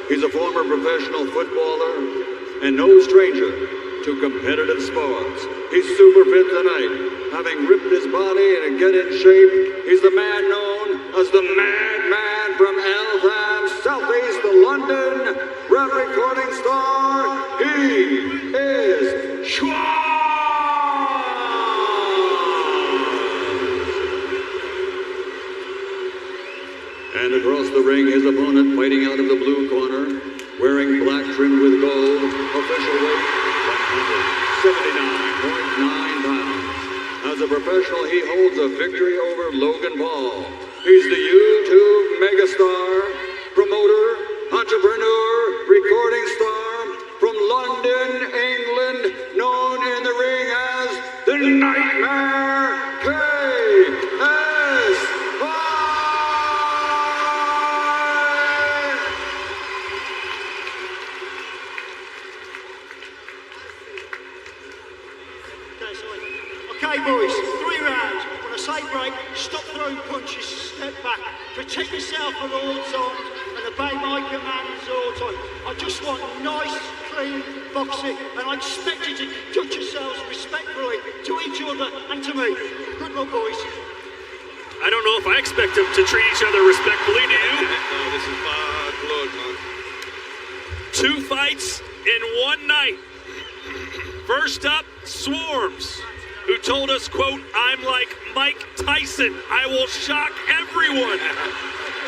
He's a former professional footballer and no stranger to competitive sports. He's super fit tonight, having ripped his body to get in shape. He's the man known as the Madman from Eltham, southeast of London, rap recording star. He is Swarmz. And across the ring, his opponent fighting out of the blue corner, wearing black trimmed with gold, official weight 179.9 pounds. As a professional, he holds a victory over Logan Paul. He's the YouTube megastar, promoter, entrepreneur, recording star from London, England, known in the ring as the Nightmare KSI. Okay, boys, 3 rounds. When I say break, stop throwing punches, step back. Protect yourself at all times and obey my commands all the time. I just want nice, clean boxing, and I expect you to judge yourselves respectfully to each other and to me. Good luck, boys. I don't know if I expect them to treat each other respectfully, do you? No, this is bad blood, man. 2 fights in 1 night. First up, Swarmz, who told us, quote, "I'm like Mike Tyson. I will shock everyone."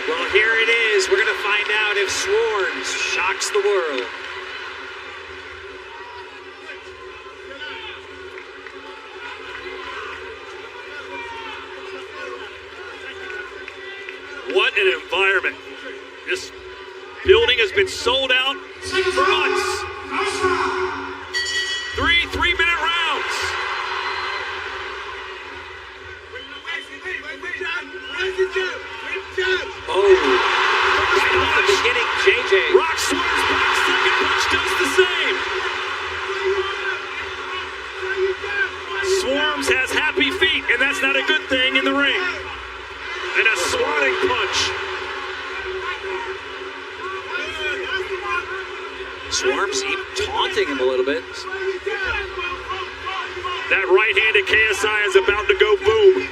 Well, here it is. We're going to find out if Swarmz shocks the world. What an environment. This building has been sold out for months. 3 3-minute rounds. Oh, right off the beginning, JJ. Rock Swarmz back, second punch does the same. Swarmz has happy feet, and that's not a good thing in the ring. And a swatting punch. Swarmz taunting him a little bit. That right hand at KSI is about to go boom.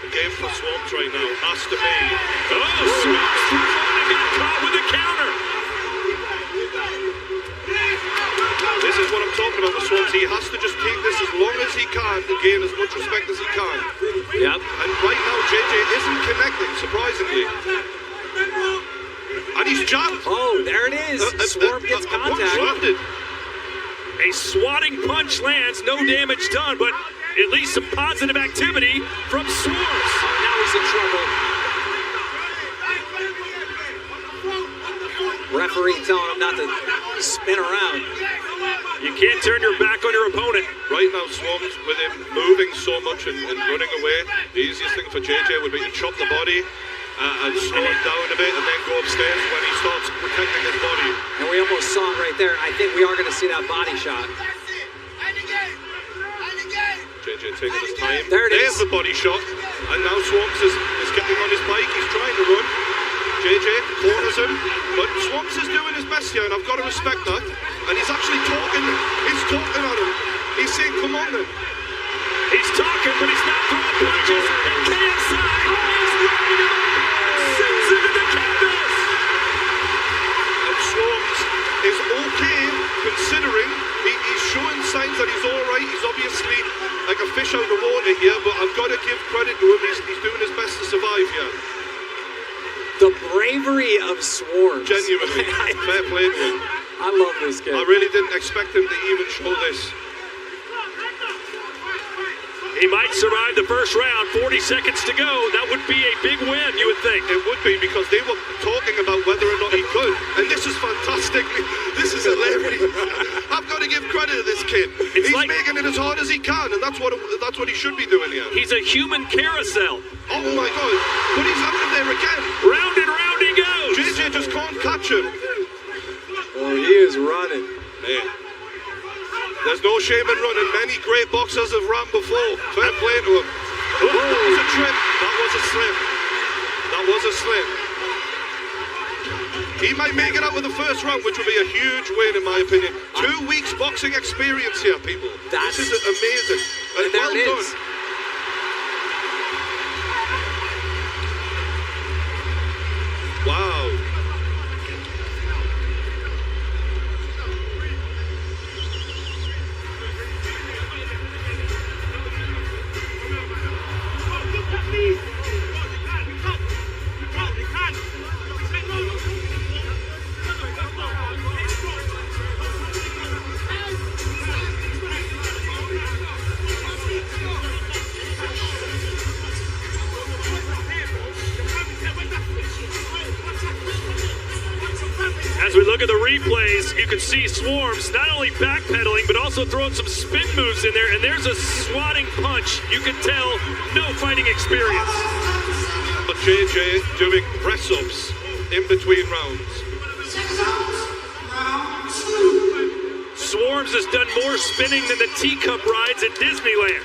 The game for Swarmz right now has to be. Oh, Swarmz got caught with a counter. This is what I'm talking about with Swarmz. He has to just take this as long as he can to gain as much respect as he can. Yep. And right now, JJ isn't connecting, surprisingly. And he's jabbed. Oh, there it is. Swarmz gets contact. A swatting punch lands, no damage done, but at least some positive activity from Swarmz. Oh, now he's in trouble. Referee telling him not to spin around. You can't turn your back on your opponent. Right now, Swarmz, with him moving so much and running away, the easiest thing for JJ would be to chop the body and slow it down a bit and then go upstairs when he starts protecting his body. And we almost saw it right there. I think we are going to see that body shot. JJ taking his time. There it is. There's the body shot. And now Swarmz is getting on his bike. He's trying to run. JJ corners him. But Swarmz is doing his best here, and I've got to respect that. And he's actually talking. He's talking at him. He's saying, "Come on then." He's talking, but he's not throwing punches. And KSI is lining him up. Sends him to the canvas. And Swarmz is okay, considering he's showing signs that he's all right. He's obviously like a fish out of water here, but I've got to give credit to him. He's doing his best to survive here. The bravery of Swarmz. Genuinely, fair play to him. I love this kid. I really didn't expect him to even show this. He might survive the first round. 40 seconds to go. That would be a big win, you would think. It would be, because they were talking about whether or not he could. And this is fantastic. This is hilarious. I've got to give credit to this kid. He's like making it as hard as he can, and that's what he should be doing here. He's a human carousel. Oh my God. But he's out of there again. Round and round he goes. JJ just can't catch him. Oh, he is running. Man. There's no shame in running. Many great boxers have run before. Fair play to him. Oh, that was a trip. That was a slip. That was a slip. He might make it out with the first round, which would be a huge win, in my opinion. 2 weeks boxing experience here, people. This is amazing. And well done. Wow. As we look at the replays, you can see Swarmz not only backpedaling, but also throwing some spin moves in there, and there's a swatting punch. You can tell no fighting experience. But JJ doing press-ups in between rounds. Swarmz has done more spinning than the teacup rides at Disneyland.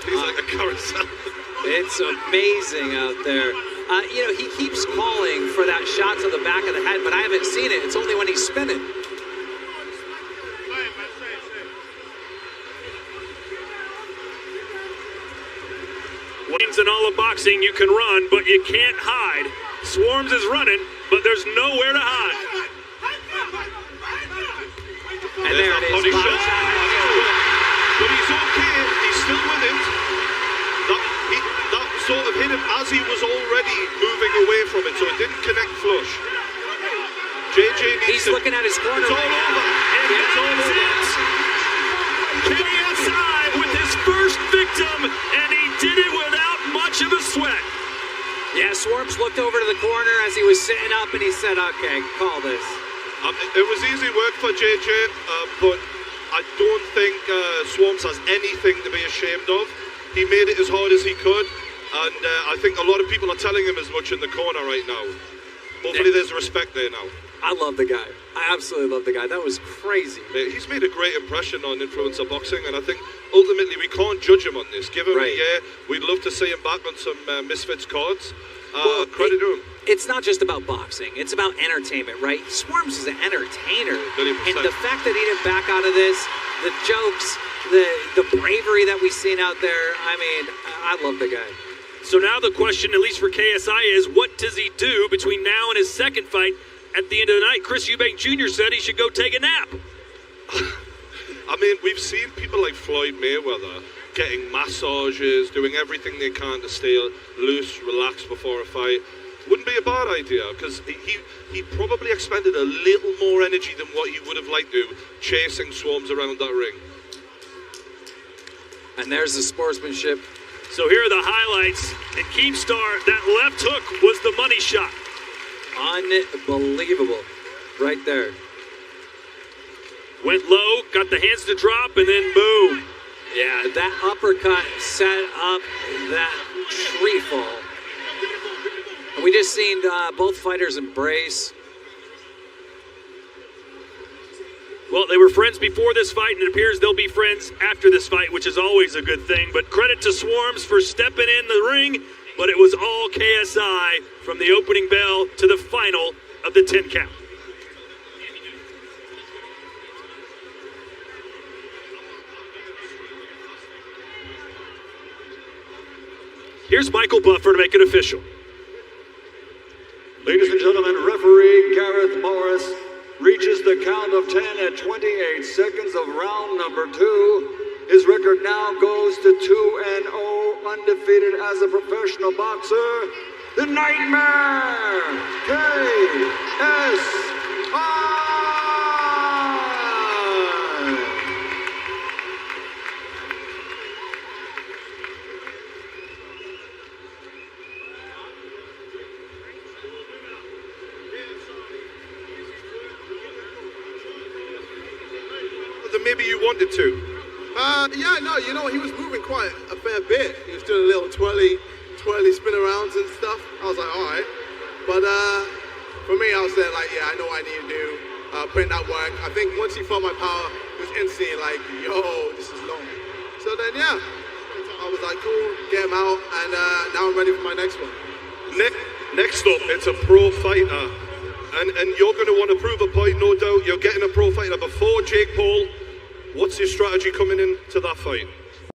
He's like a carousel. It's amazing out there. You know, he keeps calling for that shot to the back of the head, but I haven't seen it. It's only when he's spinning. Wins in all of boxing, you can run, but you can't hide. Swarmz is running, but there's nowhere to hide. And there it is. But he's okay. He's still with it. That sort of hit him as he was already moving away from it, so it didn't connect flush. JJ needs He's looking at his corner. It's all over. And It's all that's over. it. KSI with his first victim, and he did it without much of a sweat. Yeah, Swarmz looked over to the corner as he was sitting up, and he said, okay, call this. It was easy work for JJ, but I don't think Swarmz has anything to be ashamed of. He made it as hard as he could, and I think a lot of people are telling him as much in the corner right now. Hopefully there's respect there now. I love the guy. I absolutely love the guy. That was crazy. He's made a great impression on influencer boxing, and I think ultimately we can't judge him on this. Give him a year. We'd love to see him back on some Misfits cards. Credit to him. It's not just about boxing. It's about entertainment, right? Swarmz is an entertainer. 30%. And the fact that he didn't back out of this, the jokes, the bravery that we've seen out there, I mean, I love the guy. So now the question, at least for KSI, is what does he do between now and his second fight at the end of the night? Chris Eubank Jr. said he should go take a nap. I mean, we've seen people like Floyd Mayweather getting massages, doing everything they can to stay loose, relaxed before a fight. Wouldn't be a bad idea, because he probably expended a little more energy than what he would have liked to chasing Swarmz around that ring. And there's the sportsmanship. So here are the highlights. And Keemstar, that left hook was the money shot. Unbelievable. Right there. Went low, got the hands to drop, and then boom. Yeah, that uppercut set up that tree fall. And we just seen both fighters embrace. Well, they were friends before this fight, and it appears they'll be friends after this fight, which is always a good thing. But credit to Swarmz for stepping in the ring, but it was all KSI from the opening bell to the final of the 10 count. Here's Michael Buffer to make it official. Ladies and gentlemen, referee Gareth Morris reaches the count of 10 at 28 seconds of round number 2. His record now goes to 2-0, undefeated as a professional boxer. The Nightmare, KSI. Maybe you wanted to. Yeah, no, you know, he was moving quite a fair bit. He was doing a little twirly spin arounds and stuff. I was like, all right. But for me, I was there like, yeah, I know what I need to do. Put in that work. I think once he felt my power, he was instantly like, yo, this is long. So then, yeah, I was like, cool, get him out, and now I'm ready for my next one. Next up, it's a pro fighter. And you're going to want to prove a point, no doubt. You're getting a pro fighter before Jake Paul. What's your strategy coming into that fight?